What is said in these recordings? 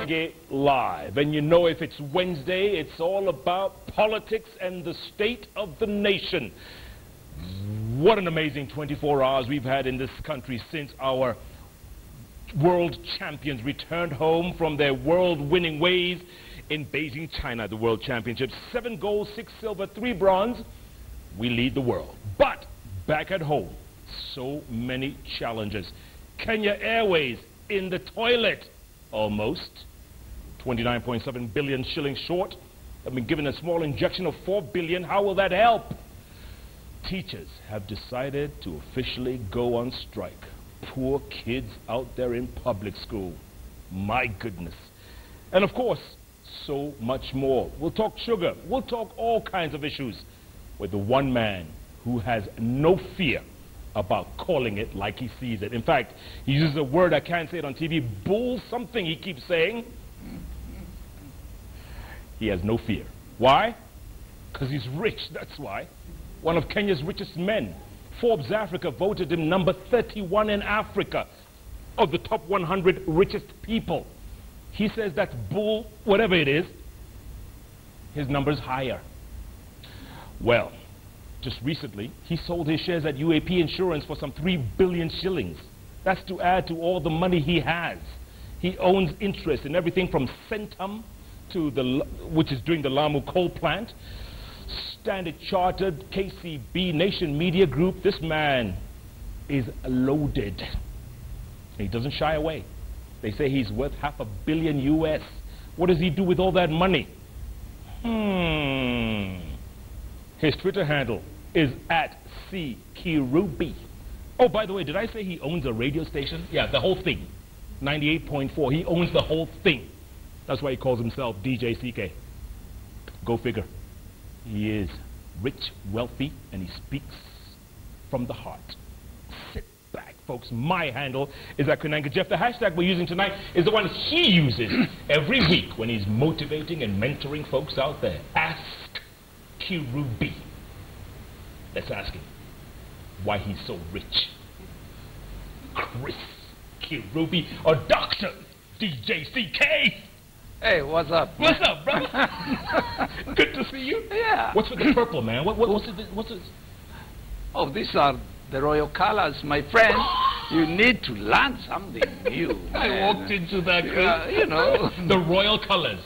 Koinange Live. And you know, if it's Wednesday, it's all about politics and the state of the nation. What an amazing 24 hours we've had in this country since our world champions returned home from their world-winning ways in Beijing, China, the World Championships. 7 gold, 6 silver, 3 bronze. We lead the world. But back at home, so many challenges. Kenya Airways in the toilet, almost. 29.7 billion shillings short. Have been given a small injection of 4 billion. How will that help? Teachers have decided to officially go on strike. Poor kids out there in public school. My goodness. And of course, so much more. We'll talk sugar. We'll talk all kinds of issues with the one man who has no fear about calling it like he sees it. In fact, he uses a word, I can't say it on TV, bull something he keeps saying. He has no fear. Why? Because he's rich, that's why. One of Kenya's richest men. Forbes Africa voted him number 31 in Africa of the top 100 richest people. He says that's bull, whatever it is. His number's higher. Well, just recently, he sold his shares at UAP Insurance for some 3 billion shillings. That's to add to all the money he has. He owns interest in everything from Centum, to which is doing the Lamu coal plant, Standard Chartered, KCB, Nation Media Group. This man is loaded. He doesn't shy away. They say he's worth $500 million US. What does he do with all that money? His Twitter handle is at @Kirubi. Oh, by the way, did I say he owns a radio station? Yeah, the whole thing. 98.4. He owns the whole thing. That's why he calls himself DJ CK. Go figure. He is rich, wealthy, and he speaks from the heart. Sit back, folks. My handle is at Koinange. Jeff, the hashtag we're using tonight is the one he uses every week when he's motivating and mentoring folks out there. Ask Kirubi. Let's ask him why he's so rich. Chris Kirubi or Dr. DJ CK. Hey, what's up? What's up, brother? Good to see you. Yeah. What's with the purple, man? What's it? Oh, these are the royal colors, my friend. You need to learn something new. I walked into that, Chris. You know. The royal colors.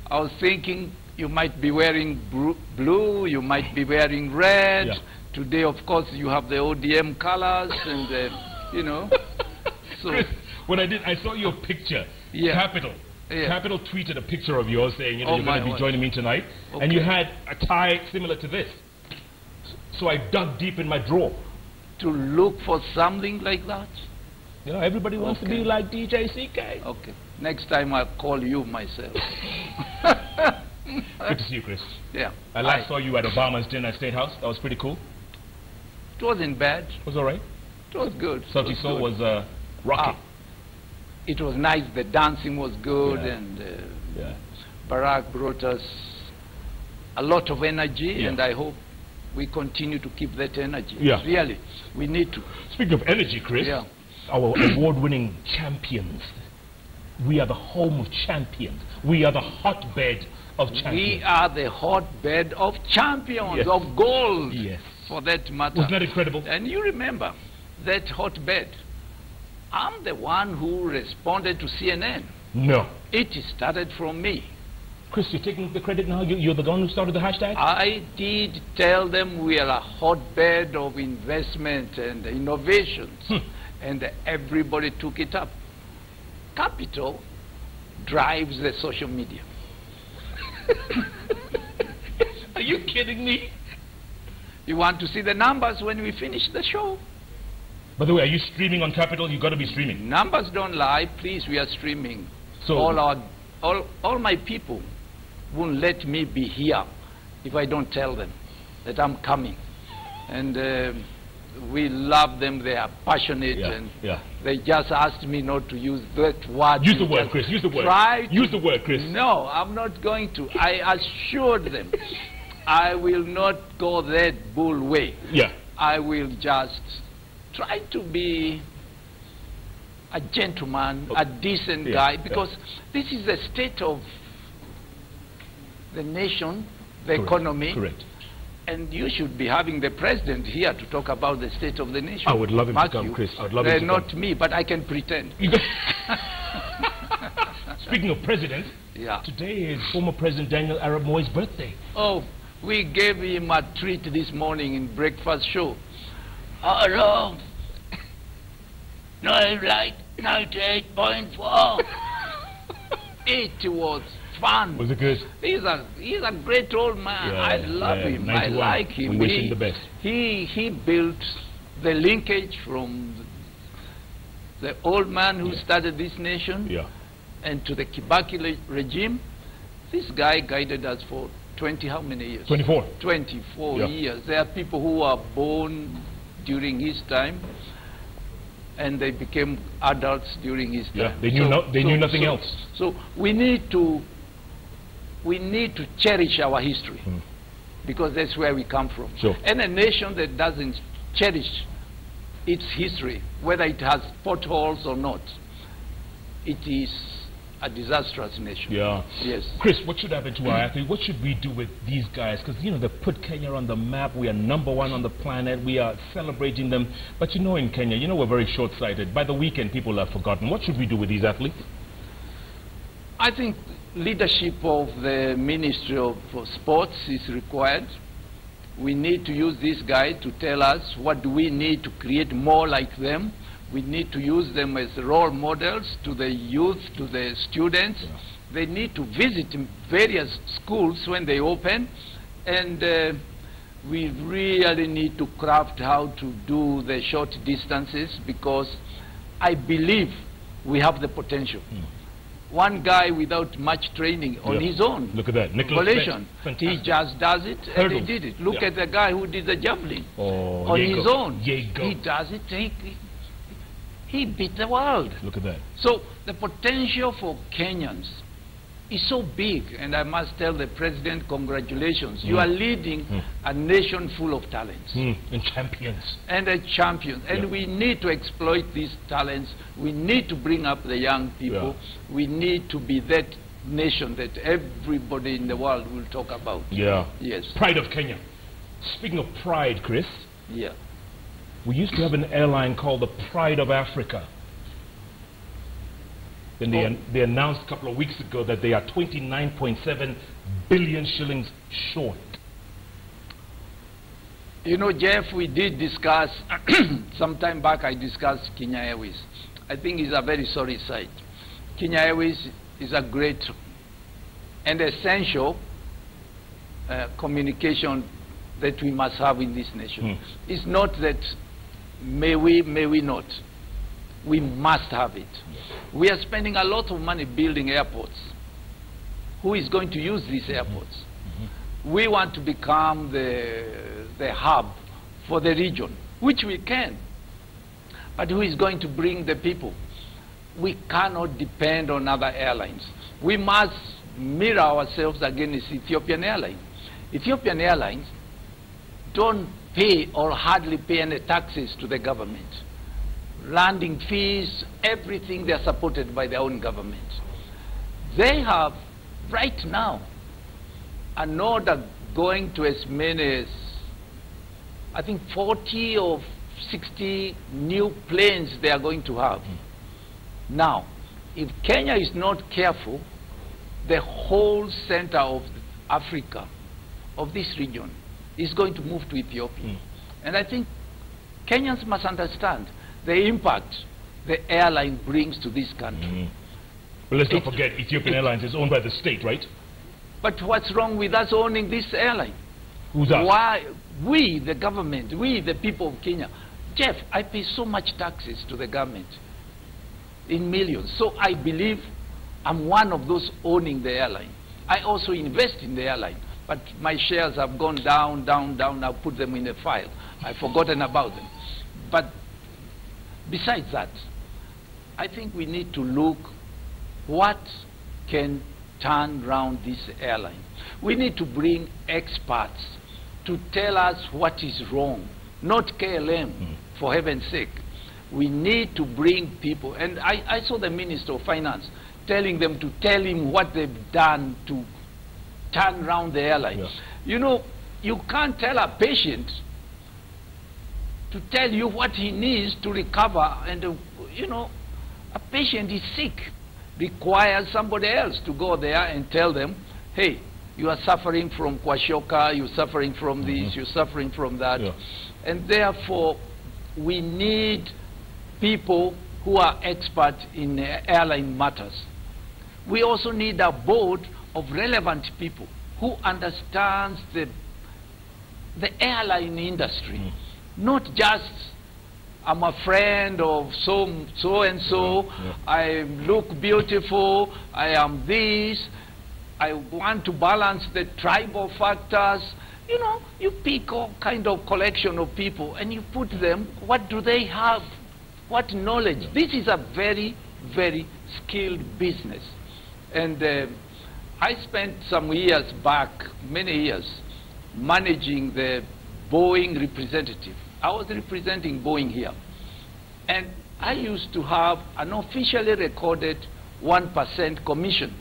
I was thinking you might be wearing blue, you might be wearing red. Yeah. Today, of course, you have the ODM colors and, you know. So, Chris, when I saw your picture, yeah. Capital. Yeah. Capital tweeted a picture of yours saying, you know, you're going to be joining me tonight. Okay. And you had a tie similar to this. So I dug deep in my drawer. To look for something like that? You know, everybody wants to be like DJ CK. Okay. Next time I'll call you myself. Good to see you, Chris. Yeah. I last saw you at Obama's dinner at State House. That was pretty cool. It wasn't bad. It was all right. It was good. Sauti Soul was rocking. It was nice. The dancing was good, yeah. And yeah. Barack brought us a lot of energy, yeah. And I hope we continue to keep that energy. Yeah. Really, we need to. Speaking of energy, Chris, yeah. Our award-winning champions. We are the home of champions. We are the hotbed of champions. We are the hotbed of champions, yes. of gold, yes. For that matter. Wasn't that incredible? And you remember that hotbed. I'm the one who responded to CNN. No. It started from me. Chris, you're taking the credit now? You're the one who started the hashtag? I did tell them we are a hotbed of investment and innovations. And everybody took it up. Capital drives the social media. Are you kidding me? You want to see the numbers when we finish the show? By the way, are you streaming on Capital? You got to be streaming. Numbers don't lie. Please, we are streaming. So all my people won't let me be here if I don't tell them that I'm coming. And we love them. They are passionate, yeah, and yeah. They just asked me not to use that word. Use the word, Chris. Use the word. Use the word, Chris. No, I'm not going to. I assured them I will not go that bull way. Yeah. I will just try to be a gentleman, a decent guy, because this is the state of the nation, the economy. Correct. And you should be having the president here to talk about the state of the nation. I would love him to come, Chris. I would love him to come. Not me, but I can pretend. Speaking of president, today is former President Daniel Arap Moi's birthday. Oh, we gave him a treat this morning in breakfast show. Hello. No, like 98.4. It was fun. Was it good? He's a great old man. I love him. 91. I like him. We wish him the best. He built the linkage from the old man who started this nation and to the Kibaki regime. This guy guided us for 20 how many years? 24. 24 years. There are people who were born during his time and they became adults during his time. They knew nothing else. So we need to cherish our history because that's where we come from. Sure. And a nation that doesn't cherish its history, whether it has potholes or not, it is a disastrous nation. Yeah. Yes. Chris, what should happen to our athletes? What should we do with these guys? Because, you know, they put Kenya on the map. We are #1 on the planet. We are celebrating them. But, you know, in Kenya, you know, we're very short-sighted. By the weekend, people have forgotten. What should we do with these athletes? I think leadership of the Ministry of Sports is required. We need to use this guy to tell us what do we need to create more like them. We need to use them as role models to the youth, to the students. They need to visit various schools when they open. And we really need to craft how to do the short distances because I believe we have the potential. One guy without much training on his own. Look at that. Volition. He just does it and he did it. Look at the guy who did the javelin on his own. He does it. He beat the world. Look at that. So the potential for Kenyans is so big, and I must tell the president, congratulations. You are leading a nation full of talents. And champions. And champions. And we need to exploit these talents. We need to bring up the young people. We need to be that nation that everybody in the world will talk about. Yes. Pride of Kenya. Speaking of pride, Chris. Yeah. We used to have an airline called the Pride of Africa. Then they announced a couple of weeks ago that they are 29.7 billion shillings short. You know, Jeff, we did discuss, some time back I discussed Kenya Airways. I think it's a very sorry sight. Kenya Airways is a great and essential communication that we must have in this nation. It's not that may we not. We must have it. We are spending a lot of money building airports. Who is going to use these airports? We want to become the hub for the region, which we can. But who is going to bring the people? We cannot depend on other airlines. We must mirror ourselves against Ethiopian Airlines. Ethiopian Airlines don't pay or hardly pay any taxes to the government. Landing fees, everything, they are supported by their own government. They have, right now, an order going to as many as, I think, 40 or 60 new planes they are going to have. Now, if Kenya is not careful, the whole center of Africa, of this region, is going to move to Ethiopia. And I think Kenyans must understand the impact the airline brings to this country. But let's not forget, Ethiopian Airlines is owned by the state, right? But what's wrong with us owning this airline? Who's that? Why? We, the government, we, the people of Kenya. Jeff, I pay so much taxes to the government, in millions. So I believe I'm one of those owning the airline. I also invest in the airline. But my shares have gone down, down, down. I'll put them in a file. I've forgotten about them. But besides that, I think we need to look what can turn around this airline. We need to bring experts to tell us what is wrong, not KLM, for heaven's sake. We need to bring people. And I saw the Minister of Finance telling them to tell him what they've done to turn around the airline. Yeah. You know, you can't tell a patient to tell you what he needs to recover. And, you know, a patient is sick, requires somebody else to go there and tell them, hey, you are suffering from kwashiorkor, you're suffering from this, you're suffering from that. Yeah. And therefore, we need people who are expert in airline matters. We also need a board of relevant people who understands the airline industry, not just I'm a friend of so and so, I look beautiful, I am this, I want to balance the tribal factors. You know, you pick all kind of collection of people and you put them, what do they have? What knowledge? This is a very, very skilled business. And I spent some years back, many years, managing the Boeing representative. I was representing Boeing here. And I used to have an officially recorded 1% commission.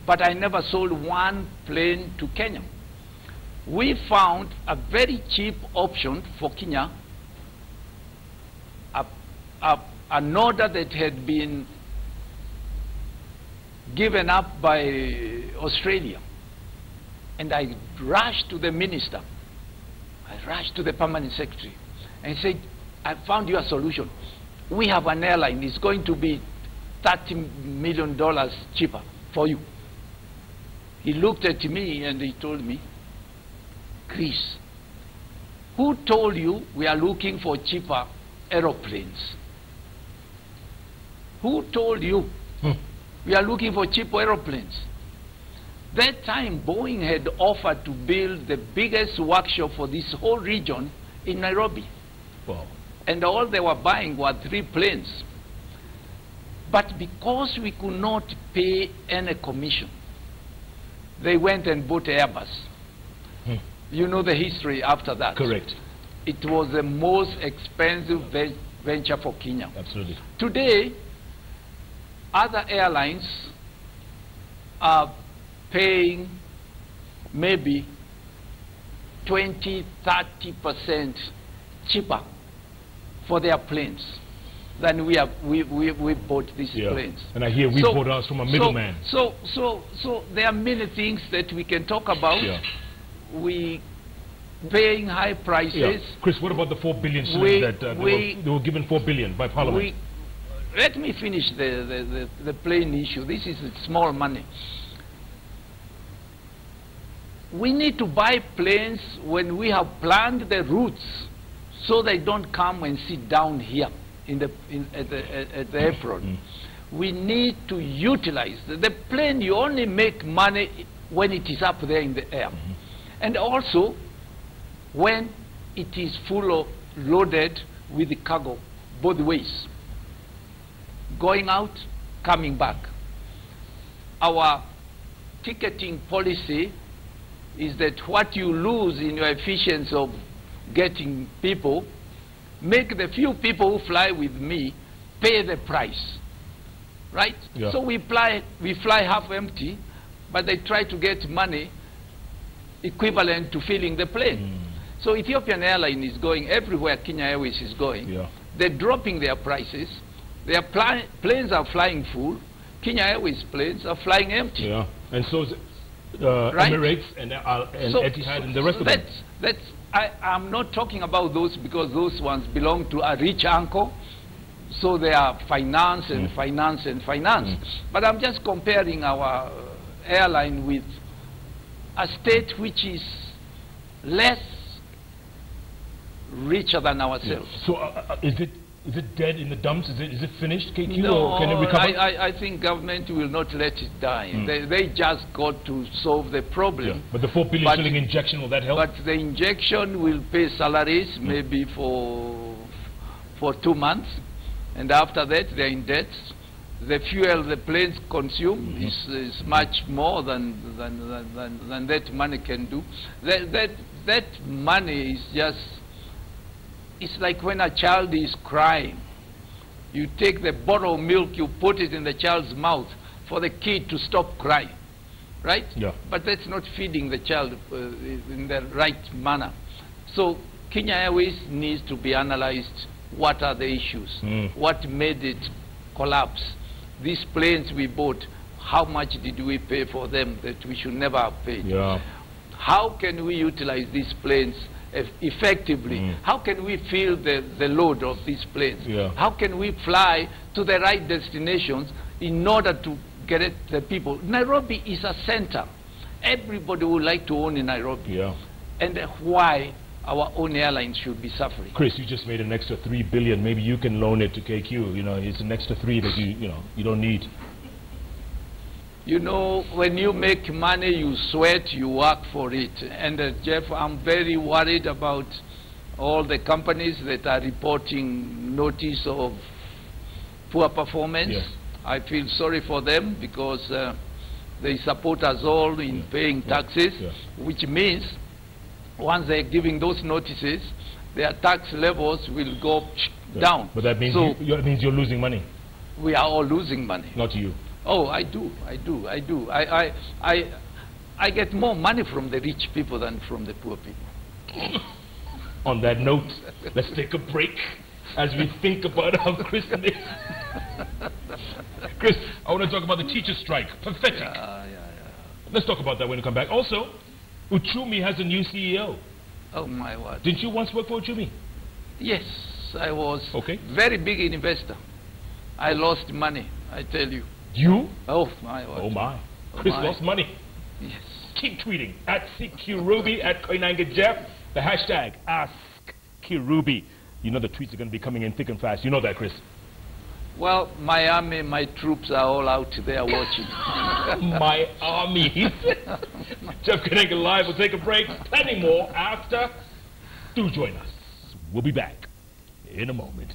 But I never sold one plane to Kenya. We found a very cheap option for Kenya, an order that had been given up by Australia. And I rushed to the minister. I rushed to the permanent secretary and said, I found you a solution. We have an airline. It's going to be $30 million cheaper for you. He looked at me and he told me, Chris, who told you we are looking for cheaper aeroplanes? Who told you we are looking for cheaper aeroplanes? That time, Boeing had offered to build the biggest workshop for this whole region in Nairobi. Wow. And all they were buying were 3 planes. But because we could not pay any commission, they went and bought Airbus. You know the history after that. Correct. It was the most expensive venture for Kenya. Absolutely. Today, other airlines are paying maybe 20–30% cheaper for their planes than we bought these planes. And I hear we bought ours from a middleman. So there are many things that we can talk about. Yeah. We paying high prices. Yeah. Chris, what about the 4 billion shillings that they were given 4 billion by Parliament? Let me finish the plane issue. This is small money. We need to buy planes when we have planned the routes so they don't come and sit down here at the apron. We need to utilize the plane. You only make money when it is up there in the air. And also when it is loaded with the cargo both ways, going out, coming back. Our ticketing policy is that what you lose in your efficiency of getting people, make the few people who fly with me pay the price, right? Yeah. So we fly half empty, but they try to get money equivalent to filling the plane. So Ethiopian Airline is going everywhere Kenya Airways is going. Yeah. They're dropping their prices. Their planes are flying full. Kenya Airways planes are flying empty. Yeah. And so right? Emirates and Etihad and the rest of them. I'm not talking about those because those ones belong to a rich uncle. So they are finance and finance and finance. But I'm just comparing our airline with a state which is less richer than ourselves. Yeah. So is it dead in the dumps? Is it finished, KQ, no, or can it recover? I think government will not let it die. They just got to solve the problem. Yeah. But the 4 billion shilling injection, will that help? But the injection will pay salaries maybe for 2 months. And after that, they're in debt. The fuel the planes consume is much more than that money can do. That money is just it's like when a child is crying. You take the bottle of milk, you put it in the child's mouth for the kid to stop crying, right? Yeah. But that's not feeding the child in the right manner. So Kenya Airways needs to be analyzed. What are the issues? What made it collapse? These planes we bought, how much did we pay for them that we should never have paid? Yeah. How can we utilize these planes effectively? How can we fill the load of these planes? Yeah. How can we fly to the right destinations in order to get at the people? Nairobi is a center. Everybody would like to own in Nairobi. Yeah. And why our own airlines should be suffering? Chris, you just made an extra $3 billion. Maybe you can loan it to KQ. You know, it's an extra 3 that you don't need. You know, when you make money, you sweat, you work for it. And Jeff, I'm very worried about all the companies that are reporting notice of poor performance. Yes. I feel sorry for them because they support us all in paying taxes, which means once they're giving those notices, their tax levels will go down. But that means, that means you're losing money. We are all losing money. Not you. Oh, I do. I get more money from the rich people than from the poor people. On that note, let's take a break as we think about how Chris lives. Chris, I want to talk about the teacher strike. Pathetic. Let's talk about that when we come back. Also, Uchumi has a new CEO. Oh, my word. Didn't you once work for Uchumi? Yes, I was. Okay. Very big investor. I lost money, I tell you. You? Oh, my word. Oh, my. Chris lost money. Yes. Keep tweeting at Kirubi, at Koinange Jeff, the hashtag #AskKirubi. You know the tweets are going to be coming in thick and fast. You know that, Chris. Well, my army, my troops are all out there watching. My army. Jeff Koinange Live. We'll take a break. Plenty more after. Do join us. We'll be back in a moment.